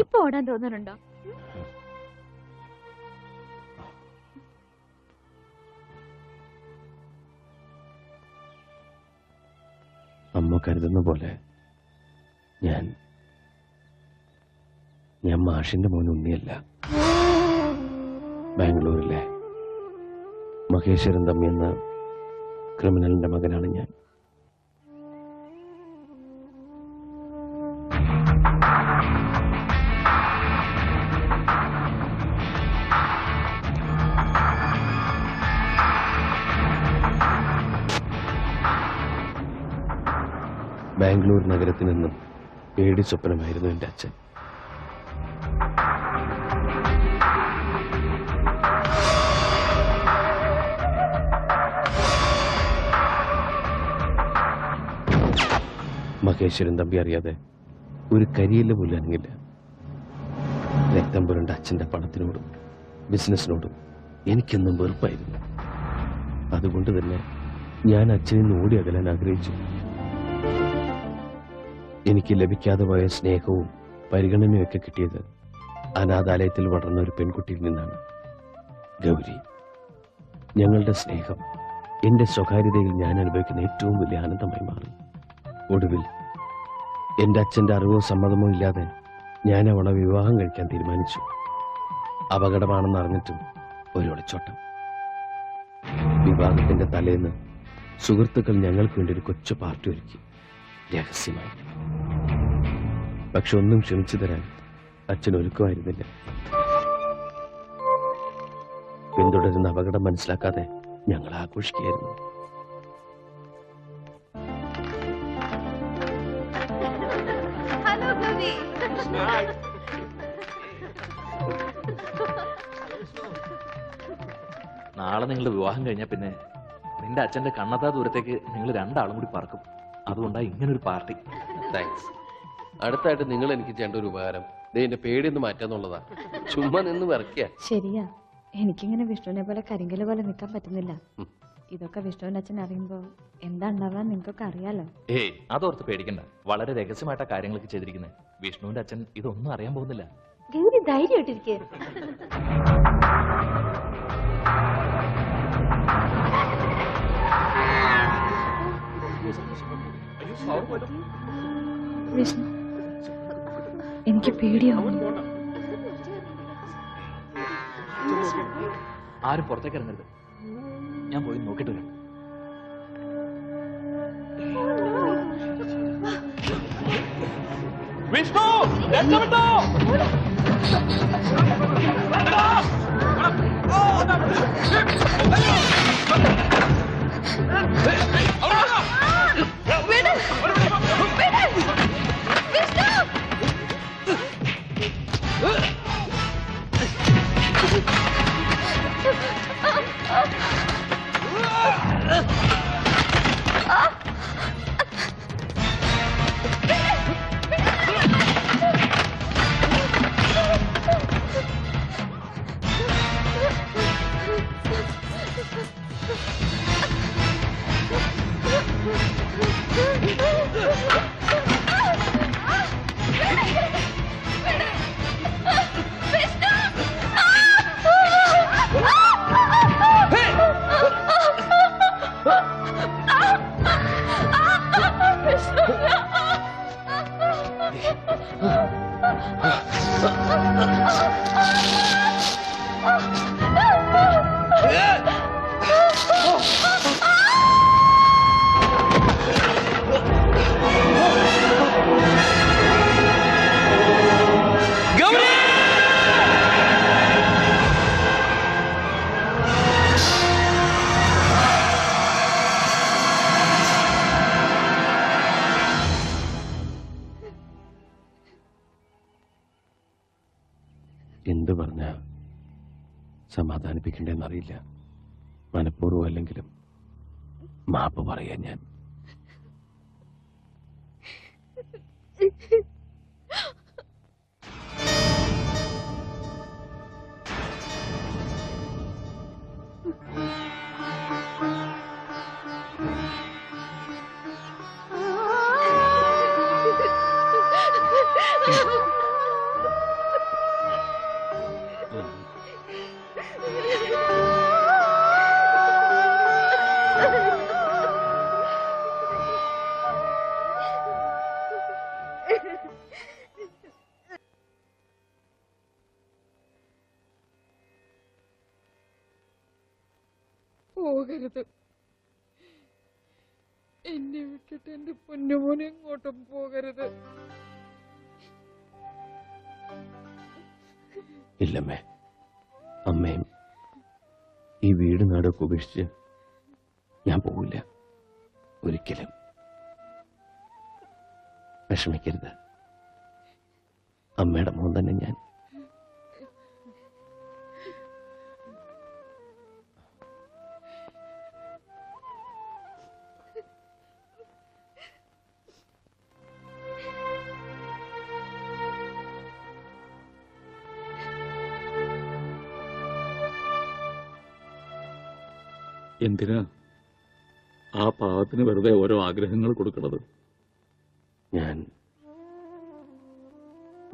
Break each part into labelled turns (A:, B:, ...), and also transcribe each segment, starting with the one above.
A: ഇപ്പൊ ഓടാൻ തോന്നുന്നുണ്ടോ?
B: അമ്മ കരുതുന്ന പോലെ ഞാൻ മാഷിന്റെ മോൻ ഉണ്ണിയല്ല. ബാംഗ്ലൂരിലെ മഹേശ്വരൻ തമ്പി എന്ന ക്രിമിനലിന്റെ മകനാണ് ഞാൻ. ബാംഗ്ലൂർ നഗരത്തിൽ നിന്നും പേടി സ്വപ്നമായിരുന്നു എൻ്റെ അച്ഛൻ. മഹേശ്വരൻ തമ്പി അറിയാതെ ഒരു കരിയില്ല പോലും അനങ്ങില്ല. രക്തം പുരണ്ട അച്ഛൻ്റെ പണത്തിനോടും ബിസിനസ്സിനോടും എനിക്കെന്നും വെറുപ്പായിരുന്നു. അതുകൊണ്ട് തന്നെ ഞാൻ അച്ഛനിൽ നിന്ന് ഓടി അകലാൻ ആഗ്രഹിച്ചു. എനിക്ക് ലഭിക്കാതെ പോയ സ്നേഹവും പരിഗണനയൊക്കെ കിട്ടിയത് അനാഥാലയത്തിൽ വളർന്ന ഒരു പെൺകുട്ടിയിൽ നിന്നാണ്, ഗൗരി. ഞങ്ങളുടെ സ്നേഹം എന്റെ സ്വകാര്യതയിൽ ഞാൻ അനുഭവിക്കുന്ന ഏറ്റവും വലിയ ആനന്ദമായി മാറി. ഒടുവിൽ എന്റെ അച്ഛന്റെ അറിവോ സമ്മതമോ ഇല്ലാതെ ഞാൻ അവളെ വിവാഹം കഴിക്കാൻ തീരുമാനിച്ചു. അപകടമാണെന്ന് അറിഞ്ഞിട്ടും ഒരു ഒളിച്ചോട്ടം. വിവാഹത്തിന്റെ തലേന്ന് സുഹൃത്തുക്കൾ ഞങ്ങൾക്ക് വേണ്ടി ഒരു കൊച്ചു പാർട്ടി ഒരുക്കി, രഹസ്യമായി. പക്ഷെ ഒന്നും ക്ഷമിച്ചു തരാൻ അച്ഛൻ ഒരുക്കമായിരുന്നില്ല. പിന്തുടരുന്ന അപകടം മനസ്സിലാക്കാതെ ഞങ്ങൾ ആഘോഷിക്കുകയായിരുന്നു.
C: നാളെ നിങ്ങൾ വിവാഹം കഴിഞ്ഞാൽ പിന്നെ നിന്റെ അച്ഛന്റെ കണ്ണത്താ ദൂരത്തേക്ക് നിങ്ങൾ രണ്ടാളും കൂടി പറക്കും. അതുകൊണ്ടാ ഇങ്ങനൊരു പാർട്ടി.
B: താങ്ക്സ്. അടുത്തായിട്ട് നിങ്ങൾ എനിക്ക് ചെയ്യേണ്ട ഒരു ഉപകാരം എന്റെ പേടിയൊന്ന് മാറ്റാന്നുള്ളതാ. ചുമ്മാ നിന്ന് വിറക്കുക.
A: ശരിയാ, എനിക്കിങ്ങനെ വിഷ്ണുവിനെ പോലെ കരിങ്കല് പോലെ നിൽക്കാൻ പറ്റുന്നില്ല. ഇതൊക്കെ വിഷ്ണുവിന്റെ അച്ഛൻ അറിയുമ്പോ എന്താ ഉണ്ടാവാൻ നിങ്ങൾക്കൊക്കെ അറിയാലോ.
C: ഏയ്, അതോർത്ത് പേടിക്കണ്ട. വളരെ രഹസ്യമായിട്ടാ കാര്യങ്ങളൊക്കെ ചെയ്തിരിക്കുന്നത്. വിഷ്ണുവിന്റെ അച്ഛൻ ഇതൊന്നും അറിയാൻ പോകുന്നില്ല.
A: ഗൗരി ധൈര്യമായിട്ടിരിക്കുക. വിഷ്ണു, എനിക്ക് പേടിയാവും.
C: ആരും പുറത്തേക്ക് ഇറങ്ങരുത്. ഞാൻ പോയി നോക്കിട്ട് വരാം. വിഷ്ണു, രക്ഷപ്പെട്ടോ!
B: എന്ത് പറഞ്ഞ സമാധാനിപ്പിക്കണ്ടെന്നറിയില്ല. മനഃപൂർവ്വം അല്ലെങ്കിലും മാപ്പ് പറയാൻ ഞാൻ.
D: പോകരുത്. എന്നെ വിട്ടിട്ട് എന്റെ പൊന്നുമോനെ എങ്ങോട്ടും പോകരുത്.
B: ഇല്ലമ്മേ, അമ്മയും ഈ വീട് നാടൊക്കെ ഉപേക്ഷിച്ച് ഞാൻ പോവില്ല ഒരിക്കലും. വിഷമിക്കരുത്, അമ്മയുടെ മോൻ തന്നെ ഞാൻ.
E: എന്തിനാ ആ പാവത്തിന് വെറുതെ ഓരോ ആഗ്രഹങ്ങൾ കൊടുക്കണത്?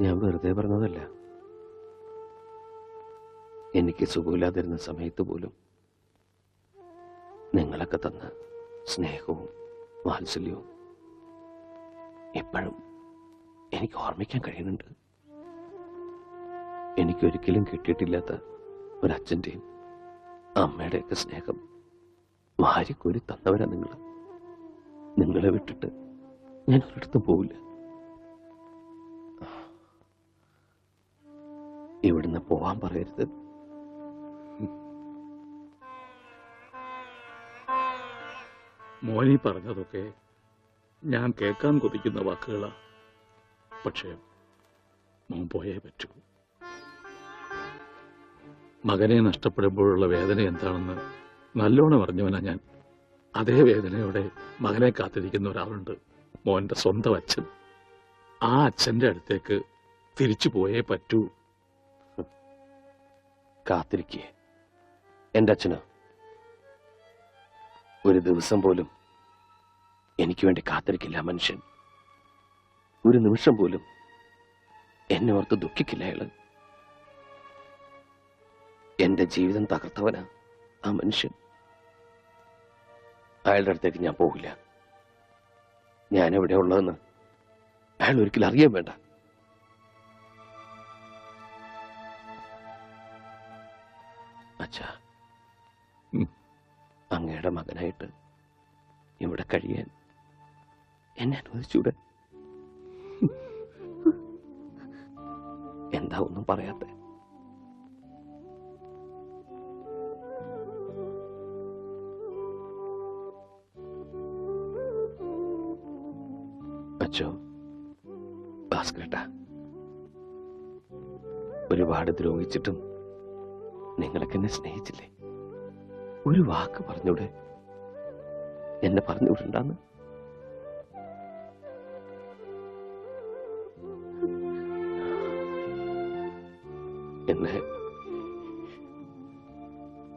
B: ഞാൻ വെറുതെ പറഞ്ഞതല്ല. എനിക്ക് സുഖമില്ലാതിരുന്ന സമയത്ത് പോലും നിങ്ങളൊക്കെ തന്ന സ്നേഹവും വാത്സല്യവും ഇപ്പോഴും എനിക്ക് ഓർമ്മിക്കാൻ കഴിയുന്നുണ്ട്. എനിക്കൊരിക്കലും കിട്ടിയിട്ടില്ലാത്ത ഒരച്ഛൻ്റെയും അമ്മയുടെയൊക്കെ സ്നേഹം വാരിക്കോരി തന്നവരാ നിങ്ങൾ. നിങ്ങളെ വിട്ടിട്ട് ഞാൻ ഒരിടത്തും പോവില്ല. ഇവിടുന്ന് പോവാൻ പറയരുത്.
E: മോനി പറഞ്ഞതൊക്കെ ഞാൻ കേൾക്കാൻ കൊതിക്കുന്ന വാക്കുകളാ. പക്ഷേ മോൻ പോയേ പറ്റൂ. മകനെ നഷ്ടപ്പെടുമ്പോഴുള്ള വേദന എന്താണെന്ന് നല്ലോണം അറിഞ്ഞവനാ ഞാൻ. അതേ വേദനയോടെ മകനെ കാത്തിരിക്കുന്ന ഒരാളുണ്ട്, മോന്റെ സ്വന്തം അച്ഛൻ. ആ അച്ഛന്റെ അടുത്തേക്ക് തിരിച്ചു പോയേ പറ്റൂ.
B: കാത്തിരിക്കേ എന്റെ അച്ഛന് ഒരു ദിവസം പോലും എനിക്ക് വേണ്ടി കാത്തിരിക്കില്ല മനുഷ്യൻ. ഒരു നിമിഷം പോലും എന്നെ ഓർത്ത് ദുഃഖിക്കില്ല അയാള്. എന്റെ ജീവിതം തകർത്തവനാ ആ മനുഷ്യൻ. അയാളുടെ അടുത്തേക്ക് ഞാൻ പോകില്ല. ഞാൻ എവിടെ ഉള്ളതെന്ന് അയാൾ ഒരിക്കലും അറിയാൻ വേണ്ട. അച്ഛാ, അങ്ങയുടെ മകനായിട്ട് ഇവിടെ കഴിയാൻ എന്നെ അനുവദിച്ചൂടെ? എന്താ ഒന്നും പറയാത്തെ? അച്ഛോ, ഭാസ്കരേട്ടാ, ഒരുപാട് ദ്രോഹിച്ചിട്ടും നിങ്ങളൊക്കെ എന്നെ സ്നേഹിച്ചില്ലേ? ഒരു വാക്ക് പറഞ്ഞൂടെ? എന്നെ പറഞ്ഞുവിടണ്ടെന്ന്.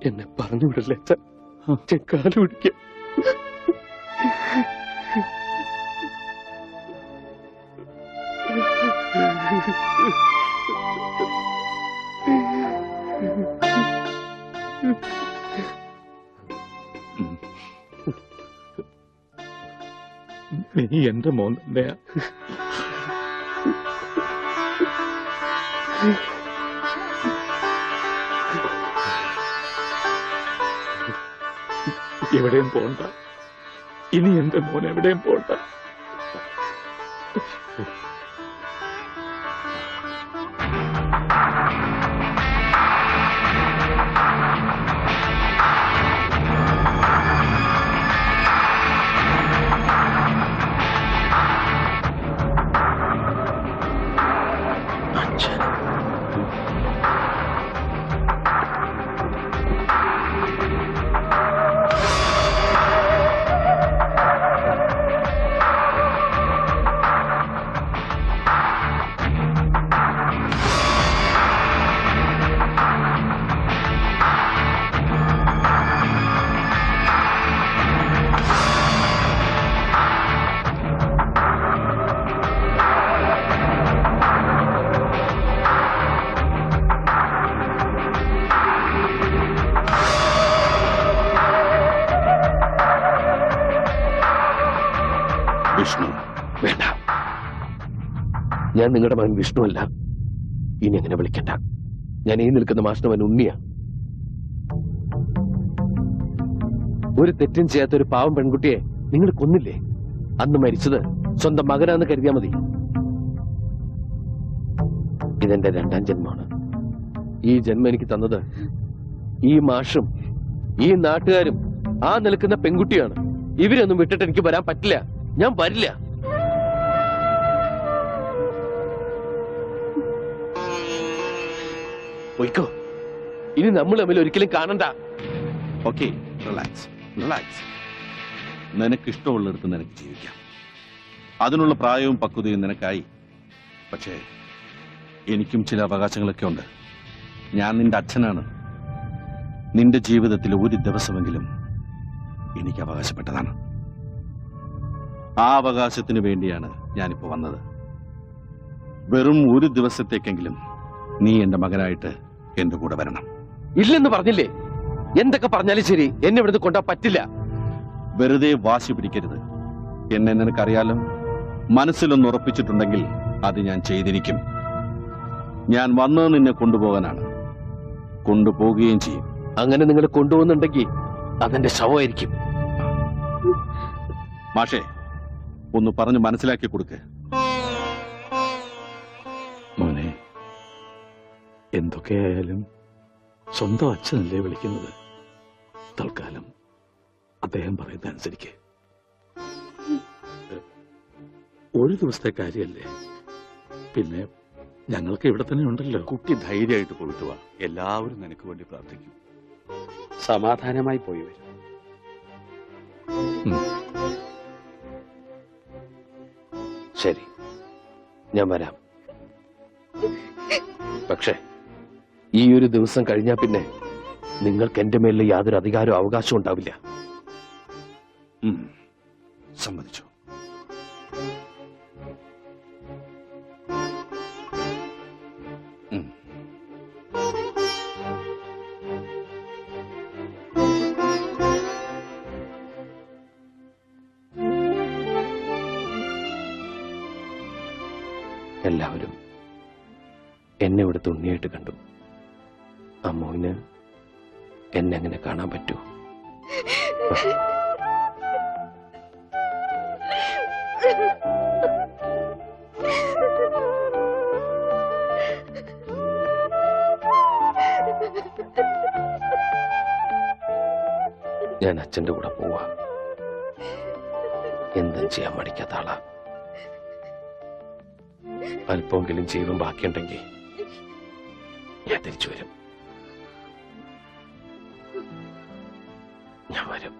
B: എന്നെ പറഞ്ഞുവിടല്ലേ? കാലു പിടിക്കാം.
E: നീ എന്റെ മോൻ തന്നെയാ. എവിടെയും പോണ്ട. ഇനി എന്റെ മോൻ എവിടെയും പോണ്ട.
B: വിഷ്ണു വേണ്ട. ഞാൻ നിങ്ങളുടെ മകൻ വിഷ്ണു അല്ല. ഇനി അങ്ങനെ വിളിക്കണ്ട. ഞാൻ ഈ നിൽക്കുന്ന മാഷ്ടവൻ ഉണ്ണിയാ. ഒരു തെറ്റും ചെയ്യാത്ത ഒരു പാവം പെൺകുട്ടിയെ നിങ്ങൾ കൊന്നില്ലേ? അന്ന് മരിച്ചത് സ്വന്തം മകനാന്ന് കരുതിയാ മതി. ഇതെന്റെ 2ാം ജന്മമാണ്. ഈ ജന്മം എനിക്ക് തന്നത് ഈ മാഷും ഈ നാട്ടുകാരും ആ നിൽക്കുന്ന പെൺകുട്ടിയാണ്. ഇവരൊന്നും വിട്ടിട്ട് എനിക്ക് വരാൻ പറ്റില്ല. ഞാൻ വരില്ല. പോയിക്കോ. ഇനി നമ്മൾ തമ്മിൽ ഒരിക്കലും കാണണ്ട.
F: Okay, relax relax. നിനക്ക് ഇഷ്ടമുള്ളിടത്ത് നിനക്ക് ജീവിക്കാം. അതിനുള്ള പ്രായവും പക്വതയും നിനക്കായി. പക്ഷേ എനിക്കും ചില അവകാശങ്ങളൊക്കെ ഉണ്ട്. ഞാൻ നിന്റെ അച്ഛനാണ്. നിന്റെ ജീവിതത്തിൽ ഒരു ദിവസമെങ്കിലും എനിക്ക് അവകാശപ്പെട്ടതാണ്. ആ അവകാശത്തിന് വേണ്ടിയാണ് ഞാനിപ്പോ വന്നത്. വെറും ഒരു ദിവസത്തേക്കെങ്കിലും നീ എന്റെ മകനായിട്ട് എന്റെ കൂടെ വരണം.
B: ഇല്ലെന്ന് പറഞ്ഞില്ലേ? എന്തൊക്കെ പറഞ്ഞാലും ശരി, എന്നെ ഇവിടുന്ന് കൊണ്ടാ പറ്റില്ല.
F: വെറുതെ വാശി പിടിക്കരുത്. എന്നെ നിനക്കറിയാലോ. മനസ്സിലൊന്ന് ഉറപ്പിച്ചിട്ടുണ്ടെങ്കിൽ അത് ഞാൻ ചെയ്തിരിക്കും. ഞാൻ വന്നത് നിന്നെ കൊണ്ടുപോകാനാണ്. കൊണ്ടുപോകുകയും ചെയ്യും.
B: അങ്ങനെ നിങ്ങൾ കൊണ്ടുപോകുന്നുണ്ടെങ്കിൽ അതെന്റെ ശവമായിരിക്കും.
F: മാഷേ, ഒന്ന് പറഞ്ഞു മനസ്സിലാക്കി കൊടുക്ക്.
E: മോനെ, എന്തൊക്കെയായാലും സ്വന്തം അച്ഛനല്ലേ വിളിക്കുന്നത്. തൽക്കാലം അദ്ദേഹം പറയുന്ന അനുസരിക്ക്. ഒരു ദിവസത്തെ കാര്യമല്ലേ. പിന്നെ ഞങ്ങൾക്ക് ഇവിടെ തന്നെ ഉണ്ടല്ലോ.
F: കുട്ടി ധൈര്യമായിട്ട് പോയിട്ട് വാ. എല്ലാവരും നിനക്ക് വേണ്ടി പ്രാർത്ഥിക്കും.
B: സമാധാനമായി പോയി വരും. ശരി, ഞാൻ വരാം. പക്ഷേ ഈ ഒരു ദിവസം കഴിഞ്ഞാൽ പിന്നെ നിങ്ങൾക്ക് എന്റെ മേലിൽ യാതൊരു അധികാരവും അവകാശവും ഉണ്ടാവില്ല.
F: സമ്മതിച്ചു.
B: എല്ലാവരും എന്നെ ഇവിടെ തുണ്ണിയായിട്ട് കണ്ടു. അമ്മുവിന് എന്നെ അങ്ങനെ കാണാൻ പറ്റൂ? ഞാൻ അച്ഛന്റെ കൂടെ പോവാ. എന്തും ചെയ്യാൻ മടിക്കാത്ത ആളാ. അല്പമെങ്കിലും ജീവൻ ബാക്കിയുണ്ടെങ്കിൽ ഞാൻ തിരിച്ചു വരും. ഞാൻ വരും.